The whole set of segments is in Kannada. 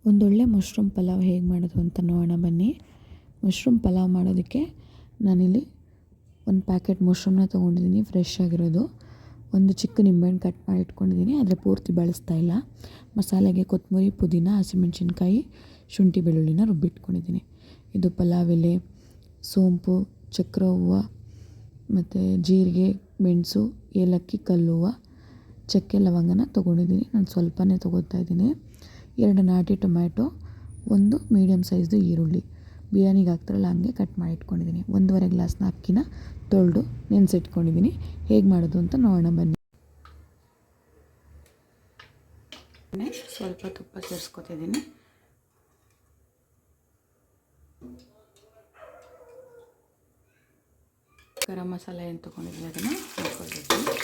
ಒಂದೊಳ್ಳೆ ಮಶ್ರೂಮ್ ಪಲಾವ್ ಹೇಗೆ ಮಾಡೋದು ಅಂತ ನೋಡೋಣ ಬನ್ನಿ. ಮಶ್ರೂಮ್ ಪಲಾವ್ ಮಾಡೋದಕ್ಕೆ ನಾನಿಲ್ಲಿ ಒಂದು ಪ್ಯಾಕೆಟ್ ಮಶ್ರೂಮ್ನ ತೊಗೊಂಡಿದ್ದೀನಿ, ಫ್ರೆಶ್ ಆಗಿರೋದು. ಒಂದು ಚಿಕ್ಕ ನಿಂಬೆಹಣ್ಣು ಕಟ್ ಮಾಡಿ ಇಟ್ಕೊಂಡಿದ್ದೀನಿ, ಆದರೆ ಪೂರ್ತಿ ಬಳಸ್ತಾ ಇಲ್ಲ. ಮಸಾಲೆಗೆ ಕೊತ್ತಂಬರಿ, ಪುದೀನ, ಹಸಿಮೆಣಸಿನ್ಕಾಯಿ, ಶುಂಠಿ ಬೆಳ್ಳುಳ್ಳಿನ ರುಬ್ಬಿಟ್ಕೊಂಡಿದ್ದೀನಿ. ಇದು ಪಲಾವ್ ಎಲೆ, ಸೋಂಪು, ಚಕ್ರ ಹೂವು, ಮತ್ತು ಜೀರಿಗೆ, ಮೆಣಸು, ಏಲಕ್ಕಿ, ಕಲ್ಲುವ್ವ, ಚಕ್ಕೆ, ಲವಂಗನ ತೊಗೊಂಡಿದ್ದೀನಿ. ನಾನು ಸ್ವಲ್ಪನೇ ತೊಗೋತಾ ಇದ್ದೀನಿ. 2 ನಾಟಿ ಟೊಮ್ಯಾಟೊ, ಒಂದು ಮೀಡಿಯಮ್ ಸೈಜ್ದು ಈರುಳ್ಳಿ, ಬಿರಿಯಾನಿಗೆ ಹಾಕ್ತಾರಲ್ಲ ಹಂಗೆ ಕಟ್ ಮಾಡಿ ಇಟ್ಕೊಂಡಿದ್ದೀನಿ. 1.5 ಗ್ಲಾಸ್ನ ಅಕ್ಕಿನ ತೊಳೆದು ನೆನೆಸಿಟ್ಕೊಂಡಿದ್ದೀನಿ. ಹೇಗೆ ಮಾಡೋದು ಅಂತ ನೋಡೋಣ ಬನ್ನಿ. ಸ್ವಲ್ಪ ತುಪ್ಪ ಸೇರಿಸ್ಕೊತಿದ್ದೀನಿ. ಗರಂ ಮಸಾಲೆ ಏನು ತೊಗೊಂಡಿದ್ದೀನಿ ಅದನ್ನು ಹಾಕ್ಕೊಳ್ತೀನಿ.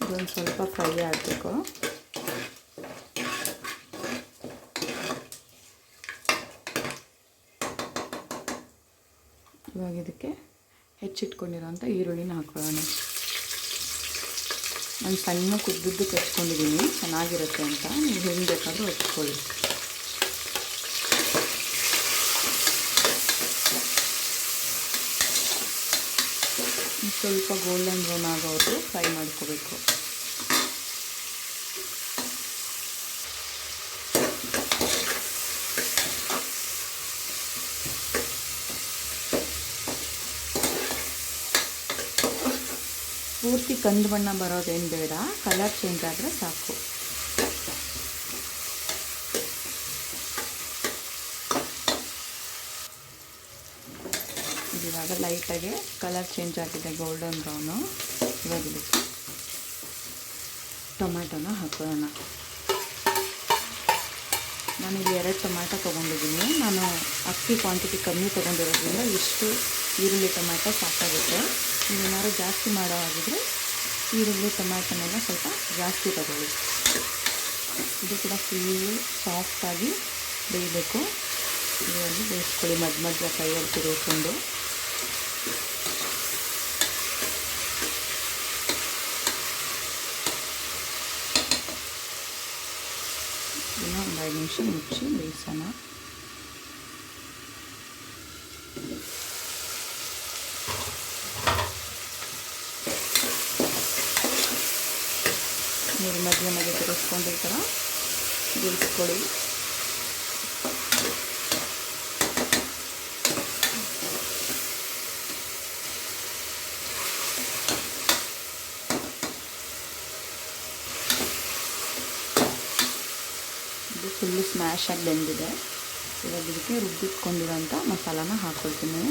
ಇದೊಂದು ಸ್ವಲ್ಪ ಫ್ರೈ ಆಗಬೇಕು. ಇವಾಗ ಇದಕ್ಕೆ ಹೆಚ್ಚಿಟ್ಕೊಂಡಿರೋಂಥ ಈರುಳ್ಳಿನ ಹಾಕೊಳ್ಳೋಣ. ನಾನು ಸಣ್ಣ ಕುದ್ದುದ್ದು ಹೆಚ್ಕೊಂಡಿದ್ದೀನಿ, ಚೆನ್ನಾಗಿರುತ್ತೆ ಅಂತ. ನೀವು ಹೆಂಗೆ ಬೇಕಾದರೂ ಹೆಚ್ಕೊಳ್ಳಿ. ಸ್ವಲ್ಪ ಗೋಲ್ಡನ್ ಬ್ರೌನ್ ಆಗೋವರೆಗೂ ಫ್ರೈ ಮಾಡ್ಕೋಬೇಕು. ಪೂರ್ತಿ ಕಂದು ಬಣ್ಣ ಬರೋದೇನು ಬೇಡ, ಕಲರ್ ಚೇಂಜ್ ಆದರೆ ಸಾಕು. ಇವಾಗ ಲೈಟಾಗಿ ಕಲರ್ ಚೇಂಜ್ ಆಗಿದೆ, ಗೋಲ್ಡನ್ ಬ್ರೌನು. ಇವಾಗ ಇದಕ್ಕೆ ಟೊಮ್ಯಾಟೊನ ಹಾಕೋಣ. ನಾನಿಲ್ಲಿ 2 ಟೊಮ್ಯಾಟೊ ತೊಗೊಂಡಿದ್ದೀನಿ. ನಾನು ಅಕ್ಕಿ ಕ್ವಾಂಟಿಟಿ ಕಮ್ಮಿ ತೊಗೊಂಡಿರೋದ್ರಿಂದ ಇಷ್ಟು ಈರುಳ್ಳಿ ಟೊಮ್ಯಾಟೊ ಸಾಕಾಗುತ್ತೆ. ನೀವೇನಾದ್ರು ಜಾಸ್ತಿ ಮಾಡೋ ಆಗಿದ್ರೆ ಈರುಳ್ಳಿ ಟೊಮ್ಯಾಟೊನೆಲ್ಲ ಸ್ವಲ್ಪ ಜಾಸ್ತಿ ತಗೊಳ್ಳಿ. ಇದು ಕೂಡ ಫುಲ್ಲು ಸಾಫ್ಟಾಗಿ ಬೇಯಬೇಕು. ಇದರಲ್ಲಿ ಬೇಯಿಸ್ಕೊಳ್ಳಿ, ಮಧ್ಯ ಕೈಯಲ್ಲಿ ತಿರುಗಿಕೊಂಡು. ಇನ್ನೂ ಒಂದು 5 ನಿಮಿಷ ಮುಚ್ಚಿ ಬೇಯಿಸೋಣ. ನೀರು ಮಧ್ಯೆ ತಿರುಗಿಸ್ಕೊಂಡು ಈ ಥರ ಬೇಯಿಸ್ಕೊಳ್ಳಿ. ಇದು ಫುಲ್ಲು ಸ್ಮ್ಯಾಶ್ ಆಗಿ ಬೆಂದಿದೆ. ಇವಾಗ ಇದಕ್ಕೆ ರುಬ್ಬಿಟ್ಕೊಂಡಿರೋಂಥ ಮಸಾಲಾನ ಹಾಕ್ಕೊಳ್ತೀನಿ.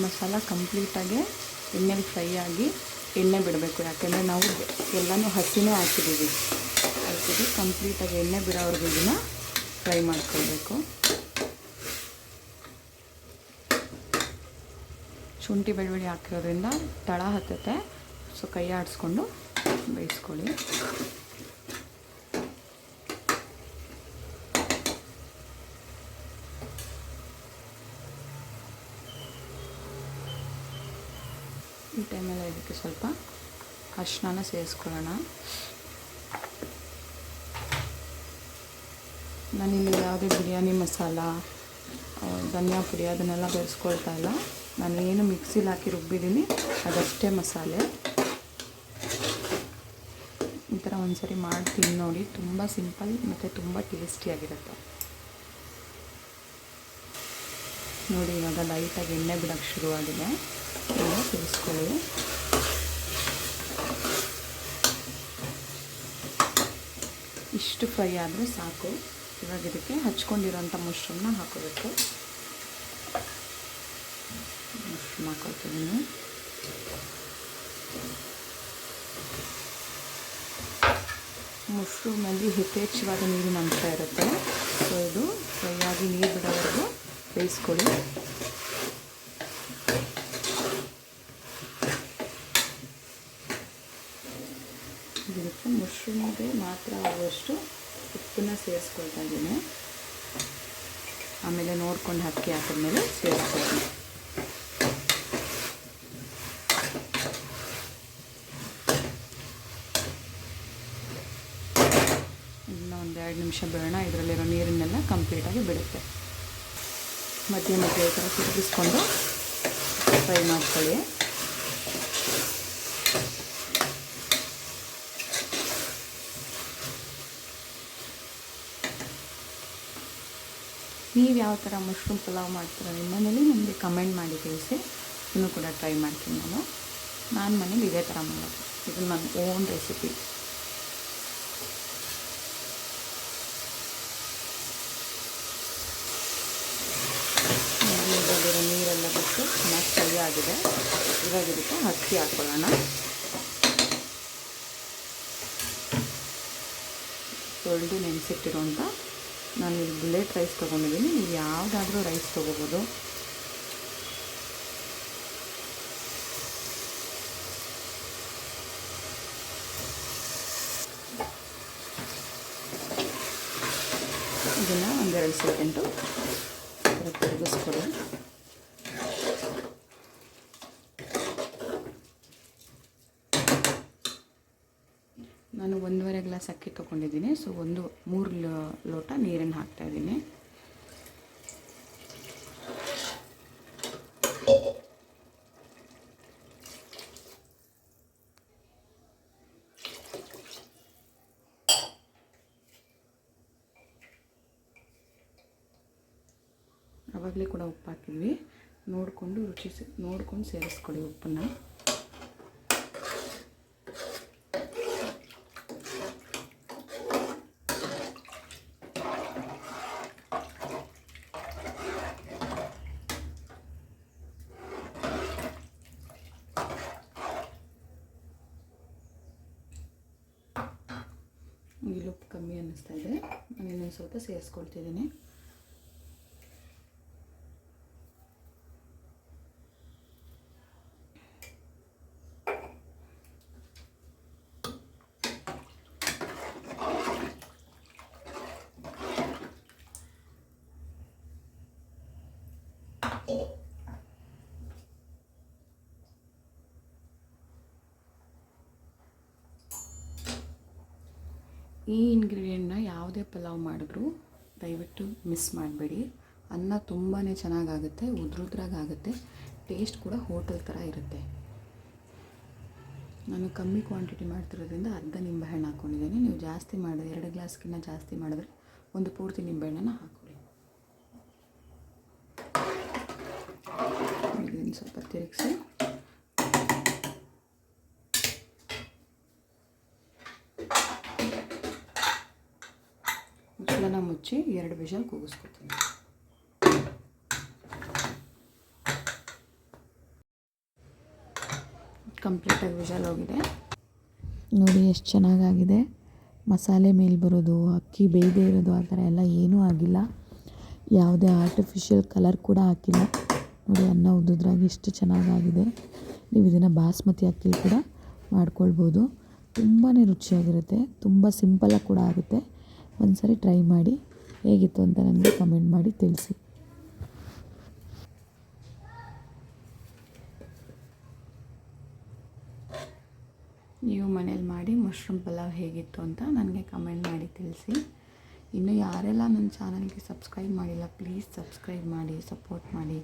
ಮಸಾಲ ಕಂಪ್ಲೀಟಾಗಿ ಎಣ್ಣೆಲಿ ಫ್ರೈ ಆಗಿ ಎಣ್ಣೆ ಬಿಡಬೇಕು. ಯಾಕೆಂದರೆ ನಾವು ಎಲ್ಲನೂ ಹಸಿನೇ ಹಾಕಿದ್ದೀವಿ. ಅದಕ್ಕೆ ಕಂಪ್ಲೀಟಾಗಿ ಎಣ್ಣೆ ಬಿಡೋವರೆಗೂ ಇದನ್ನು ಫ್ರೈ ಮಾಡ್ಕೊಳ್ಬೇಕು. ಶುಂಠಿ ಬೆಳ್ಳುಳ್ಳಿ ಹಾಕಿರೋದ್ರಿಂದ ತಳ ಹತ್ತುತ್ತೆ, ಸೊ ಕೈ ಆಡಿಸ್ಕೊಂಡು ಬೇಯಿಸ್ಕೊಳ್ಳಿ. ಈ ಟೈಮಲ್ಲಿ ಇದಕ್ಕೆ ಸ್ವಲ್ಪ ಅರಿಶಿನ ಸೇರಿಸ್ಕೊಳ್ಳೋಣ. ನಾನಿಲ್ಲಿ ಯಾವುದೇ ಬಿರಿಯಾನಿ ಮಸಾಲ, ಧನಿಯಾ ಪುಡಿ ಅದನ್ನೆಲ್ಲ ಬೆರೆಸ್ಕೊಳ್ತಾ ಇಲ್ಲ. ನಾನು ಏನು ಮಿಕ್ಸಿಲಿ ಹಾಕಿ ರುಬ್ಬಿದ್ದೀನಿ ಅದಷ್ಟೇ ಮಸಾಲೆ. ಈ ಥರ ಒಂದ್ಸರಿ ಮಾಡ್ತೀನಿ ನೋಡಿ, ತುಂಬ ಸಿಂಪಲ್ ಮತ್ತು ತುಂಬ ಟೇಸ್ಟಿಯಾಗಿರುತ್ತೆ ನೋಡಿ. ಇವಾಗ ಲೈಟಾಗಿ ಎಣ್ಣೆ ಬಿಡೋಕ್ಕೆ ಶುರುವಾಗಿದೆ. ಎಲ್ಲ ತಿರ್ಸ್ಕೊಳ್ಳಿ. ಇಷ್ಟು ಫ್ರೈ ಆದರೆ ಸಾಕು. ಇವಾಗ ಇದಕ್ಕೆ ಹಚ್ಕೊಂಡಿರೋಂಥ ಮಶ್ರೂಮ್ನ ಹಾಕೋಬೇಕು. ಮಶ್ರೂಮ್ ಹಾಕೊಳ್ತಿದ್ದೀನಿ. ಮಶ್ರೂಮಲ್ಲಿ ಯಥೇಚ್ಛವಾದ ನೀರಿನ ಅಂಶ ಇರುತ್ತೆ. ಸೊ ಇದು ಫ್ರೈ ಆಗಿ ನೀರು ಬಿಡೋವರೆಗೂ ಬೇಯಿಸ್ಕೊಳ್ಳಿ. ಇದಕ್ಕೆ ಮಶ್ರೂಮ್ಗೆ ಮಾತ್ರ ಆಗುವಷ್ಟು ಉಪ್ಪನ್ನ ಸೇರಿಸ್ಕೊಳ್ತಾ ಇದ್ದೀನಿ. ಆಮೇಲೆ ನೋಡ್ಕೊಂಡು ಅಕ್ಕಿ ಹಾಕಿದ್ಮೇಲೆ ಸೇರಿಸ್ತೀನಿ. ಇನ್ನು ಒಂದು 2 ನಿಮಿಷ ಬೇಡ. ಇದರಲ್ಲಿರೋ ನೀರನ್ನೆಲ್ಲ ಕಂಪ್ಲೀಟಾಗಿ ಬಿಡುತ್ತೆ. ಮಧ್ಯೆ ಮಧ್ಯೆ ಈ ಥರ ತಿರುಗಿಸ್ಕೊಂಡು ಫ್ರೈ ಮಾಡ್ಕೊಳ್ಳಿ. ನೀವು ಯಾವ ಥರ ಮಶ್ರೂಮ್ ಪಲಾವ್ ಮಾಡ್ತೀರ ನಿಮ್ಮ ಮನೇಲಿ ನನಗೆ ಕಮೆಂಟ್ ಮಾಡಿ ತಿಳಿಸಿ. ಇನ್ನೂ ಕೂಡ ಟ್ರೈ ಮಾಡ್ತೀನಿ ನಾನು ಮನೇಲಿ ಇದೇ ಥರ ಮಾಡೋದು. ಇದು ನನ್ನ ಓನ್ ರೆಸಿಪಿ. ಇದರಲ್ಲಿರೋ ನೀರೆಲ್ಲ ಬಿಟ್ಟು ಚೆನ್ನಾಗಿ ಫ್ರೈ ಆಗಿದೆ. ಇವಾಗ ಇದಕ್ಕೆ ಅಕ್ಕಿ ಹಾಕ್ಕೊಳ್ಳೋಣ. ತೊಳೆದು ನೆನೆಸಿಟ್ಟಿರೋಂಥ ನಾನು ಇಲ್ಲಿ ಬುಲೆಟ್ ರೈಸ್ ತೊಗೊಂಡಿದ್ದೀನಿ. ನೀವು ಯಾವುದಾದ್ರೂ ರೈಸ್ ತೊಗೋಬೋದು. ಇದನ್ನು 1-2 ಸೆಕೆಂಡು ತಿರುಗಿಸ್ಕೊಳ್ಳಿ. ನಾನು 1.5 ಗ್ಲಾಸ್ ಅಕ್ಕಿ ತೊಗೊಂಡಿದ್ದೀನಿ. ಸೊ 3 ಲೋಟ ನೀರನ್ನು ಹಾಕ್ತಾಯಿದ್ದೀನಿ. ಆವಾಗಲೇ ಕೂಡ ಉಪ್ಪು ಹಾಕಿದ್ವಿ. ನೋಡಿಕೊಂಡು ನೋಡ್ಕೊಂಡು ಸೇರಿಸ್ಕೊಳ್ಳಿ ಉಪ್ಪನ್ನು. ಇಲ್ಲಿ ಉಪ್ಪು ಕಮ್ಮಿ ಅನ್ನಿಸ್ತಾ ಇದೆ. ನಾನು ಇನ್ನೊಂದು ಸ್ವಲ್ಪ ಸೇರಿಸ್ಕೊಳ್ತಿದ್ದೀನಿ. ಈ ಇಂಗ್ರೀಡಿಯೆಂಟ್ನ ಯಾವುದೇ ಪಲಾವ್ ಮಾಡಿದ್ರೂ ದಯವಿಟ್ಟು ಮಿಸ್ ಮಾಡಬೇಡಿ. ಅನ್ನ ತುಂಬಾ ಚೆನ್ನಾಗಾಗುತ್ತೆ, ಉದ್ರುದ್ರಾಗುತ್ತೆ. ಟೇಸ್ಟ್ ಕೂಡ ಹೋಟೆಲ್ ಥರ ಇರುತ್ತೆ. ನಾನು ಕಮ್ಮಿ ಕ್ವಾಂಟಿಟಿ ಮಾಡ್ತಿರೋದ್ರಿಂದ ಅರ್ಧ ನಿಂಬೆಹಣ್ಣು ಹಾಕ್ಕೊಂಡಿದ್ದೀನಿ. ನೀವು ಜಾಸ್ತಿ ಮಾಡಿದ್ರೆ 2 ಗ್ಲಾಸ್ಗಿನ್ನ ಜಾಸ್ತಿ ಮಾಡಿದ್ರೆ ಒಂದು ಪೂರ್ತಿ ನಿಂಬೆಹಣ್ಣನ್ನು ಹಾಕ್ಕೊಳ್ಳಿ. ಇದನ್ನು ಸ್ವಲ್ಪ ತಿರುಗಿಸಿ ಮುಚ್ಚಳನ ಮುಚ್ಚಿ 2 ವಿಷಲ್ ಕೂಗಿಸ್ಕೊತೀನಿ. ಕಂಪ್ಲೀಟಾಗಿ ವಿಷಲ್ ಹೋಗಿದೆ. ನೋಡಿ ಎಷ್ಟು ಚೆನ್ನಾಗಾಗಿದೆ. ಮಸಾಲೆ ಮೇಲೆ ಬರೋದು, ಅಕ್ಕಿ ಬೇಯದೇ ಇರೋದು ಆ ಥರ ಎಲ್ಲ ಏನೂ ಆಗಿಲ್ಲ. ಯಾವುದೇ ಆರ್ಟಿಫಿಷಿಯಲ್ ಕಲರ್ ಕೂಡ ಹಾಕಿಲ್ಲ. ನೋಡಿ ಅನ್ನ ಉದ್ದುದ್ರಾಗಿ ಎಷ್ಟು ಚೆನ್ನಾಗಾಗಿದೆ. ನೀವು ಇದನ್ನು ಬಾಸ್ಮತಿ ಅಕ್ಕಿ ಕೂಡ ಮಾಡ್ಕೊಳ್ಬೋದು. ತುಂಬಾ ರುಚಿಯಾಗಿರುತ್ತೆ. ತುಂಬ ಸಿಂಪಲಾಗಿ ಕೂಡ ಆಗುತ್ತೆ. ಒಂದು ಸರಿ ಟ್ರೈ ಮಾಡಿ. ಹೇಗಿತ್ತು ಅಂತ ನನಗೆ ಕಮೆಂಟ್ ಮಾಡಿ ತಿಳಿಸಿ. ನೀವು ಮನೇಲಿ ಮಾಡಿ ಮಶ್ರೂಮ್ ಪಲಾವ್ ಹೇಗಿತ್ತು ಅಂತ ನನಗೆ ಕಮೆಂಟ್ ಮಾಡಿ ತಿಳಿಸಿ. ಇನ್ನು ಯಾರೆಲ್ಲ ನನ್ನ ಚಾನಲ್ಗೆ ಸಬ್ಸ್ಕ್ರೈಬ್ ಮಾಡಿಲ್ಲ ಪ್ಲೀಸ್ ಸಬ್ಸ್ಕ್ರೈಬ್ ಮಾಡಿ, ಸಪೋರ್ಟ್ ಮಾಡಿ.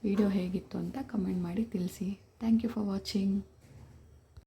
ವಿಡಿಯೋ ಹೇಗಿತ್ತು ಅಂತ ಕಮೆಂಟ್ ಮಾಡಿ ತಿಳಿಸಿ. Thank you for watching.